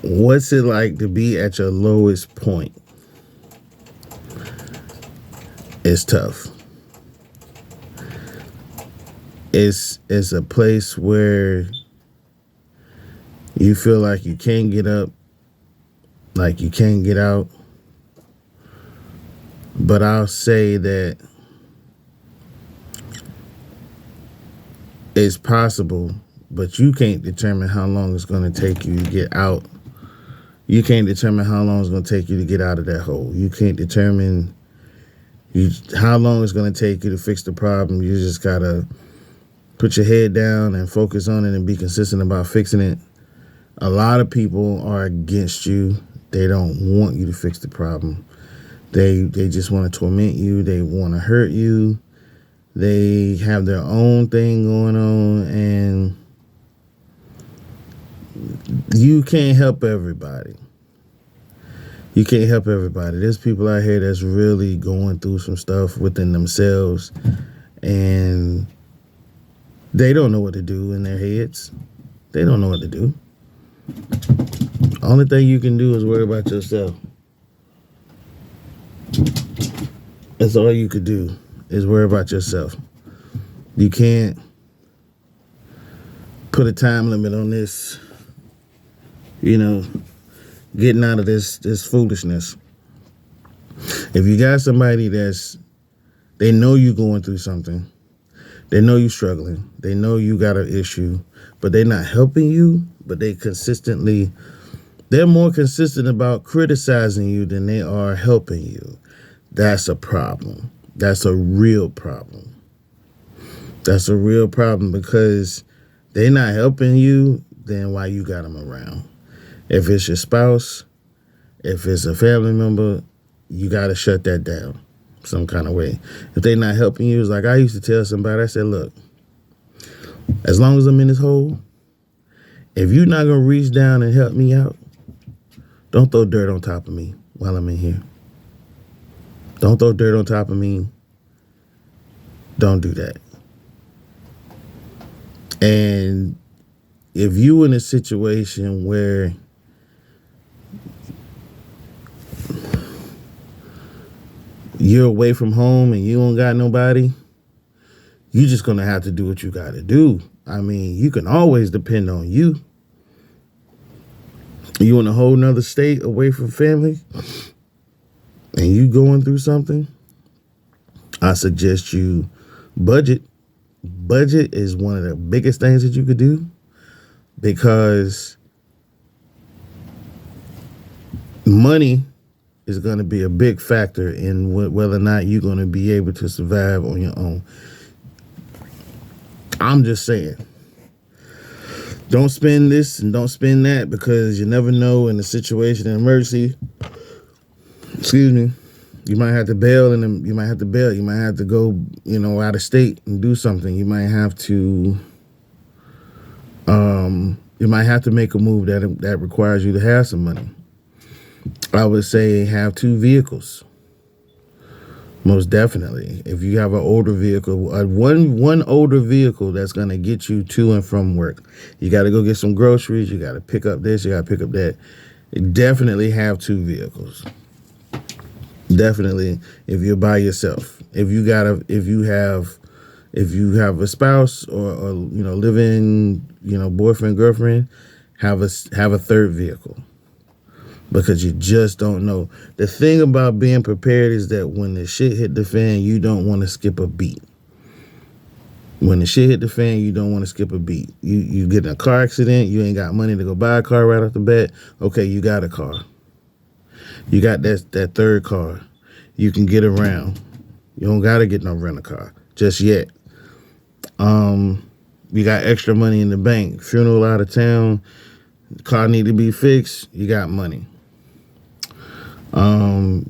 What's it like to be at your lowest point? It's tough. It's a place where you feel like you can't get up, like you can't get out. But I'll say that it's possible, but you can't determine how long it's going to take you to get out. You can't determine how long it's going to take you to get out of that hole. You can't determine how long it's going to take you to fix the problem. You just got to put your head down and focus on it and be consistent about fixing it. A lot of people are against you. They don't want you to fix the problem. They just want to torment you. They want to hurt you. They have their own thing going on, and you can't help everybody. You can't help everybody. There's people out here that's really going through some stuff within themselves, and they don't know what to do in their heads. They don't know what to do. Only thing you can do is worry about yourself. That's all you could do is worry about yourself. You can't put a time limit on this, getting out of this foolishness. If you got somebody they know you going through something, they know you struggling, they know you got an issue, but they're not helping you, but they're more consistent about criticizing you than they are helping you. That's a problem. That's a real problem. That's a real problem because they're not helping you, then why you got them around? If it's your spouse, if it's a family member, you got to shut that down some kind of way. If they're not helping you, it's like I used to tell somebody, I said, look, as long as I'm in this hole, if you're not going to reach down and help me out, don't throw dirt on top of me while I'm in here. Don't throw dirt on top of me. Don't do that. And if you in a situation where you're away from home and you don't got nobody, you just going to have to do what you got to do. I mean, you can always depend on you. You in a whole nother state away from family and you going through something, I suggest you budget. Budget is one of the biggest things that you could do because money is going to be a big factor in whether or not you're going to be able to survive on your own. I'm just saying, don't spend this and don't spend that because you never know in a situation, in emergency, you might have to bail and you might have to go, out of state and do something. You might have to make a move that requires you to have some money. I would say have 2 vehicles. Most definitely. If you have an older vehicle, one older vehicle that's going to get you to and from work. You got to go get some groceries. You got to pick up this. You got to pick up that. Definitely have 2 vehicles. Definitely, if you're by yourself. If you have a spouse or living, boyfriend, girlfriend, have a 3rd vehicle. Because you just don't know. The thing about being prepared is that when the shit hit the fan, you don't want to skip a beat. When the shit hit the fan, you don't want to skip a beat. You get in a car accident, you ain't got money to go buy a car right off the bat. Okay, you got a car. You got that 3rd car. You can get around. You don't got to get no rental car just yet. You got extra money in the bank. Funeral out of town. The car need to be fixed. You got money.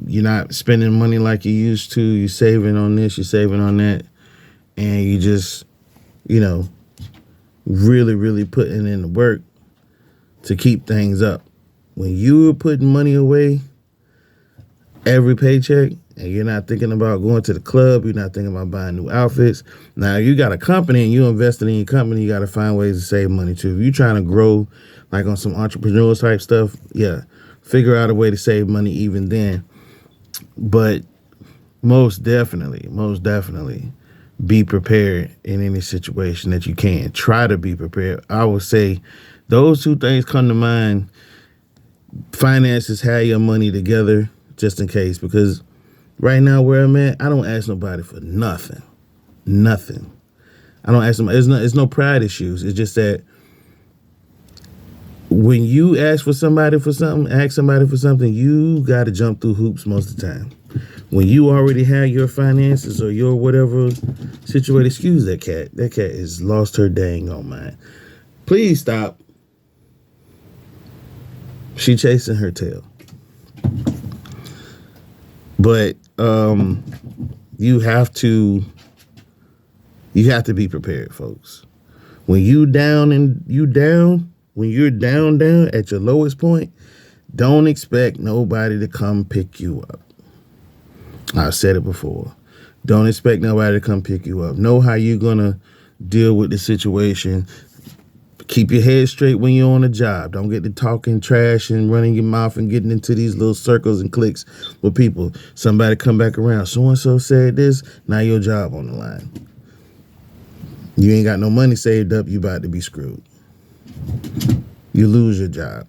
You're not spending money like you used to. You're saving on this, you're saving on that. And you just, really, really putting in the work to keep things up. When you were putting money away every paycheck and you're not thinking about going to the club, you're not thinking about buying new outfits. Now you got a company and you invested in your company, you got to find ways to save money too. If you're trying to grow like on some entrepreneurial type stuff, yeah, figure out a way to save money even then. But most definitely be prepared in any situation that you can. Try to be prepared. I would say those two things come to mind. Finances, have your money together just in case, because right now where I'm at, I don't ask nobody for nothing. Nothing. I don't ask them. It's no pride issues. It's just that when you ask somebody for something, you got to jump through hoops most of the time. When you already have your finances or your whatever situation, excuse that cat. That cat has lost her dang on mind. Please stop. She chasing her tail. But you have to be prepared, folks. When you're down at your lowest point, don't expect nobody to come pick you up. I've said it before. Don't expect nobody to come pick you up. Know how you're gonna deal with the situation. Keep your head straight when you're on a job. Don't get to talking trash and running your mouth and getting into these little circles and cliques with people. Somebody come back around. So-and-so said this. Now your job on the line. You ain't got no money saved up. You about to be screwed. You lose your job.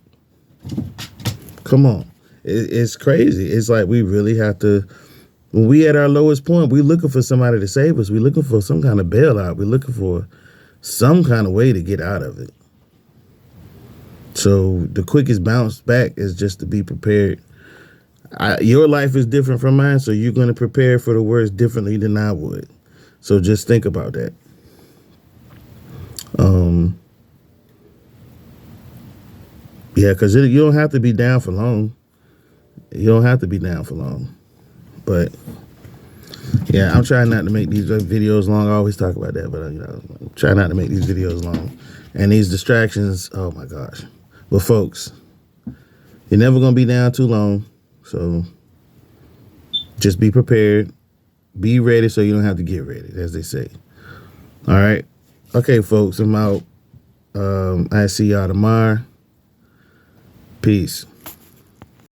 Come on. It's crazy. It's like we really have to, when we at our lowest point, we looking for somebody to save us. We looking for some kind of bailout. We looking for some kind of way to get out of it. So the quickest bounce back is just to be prepared. Your life is different from mine, so you're going to prepare for the worst differently than I would. So just think about that. Yeah, because you don't have to be down for long. You don't have to be down for long. But yeah, I'm trying not to make these videos long. I always talk about that, but I'm trying not to make these videos long. And these distractions, oh my gosh. But folks, you're never going to be down too long. So just be prepared. Be ready so you don't have to get ready, as they say. All right. Okay, folks, I'm out. I see y'all tomorrow. Peace.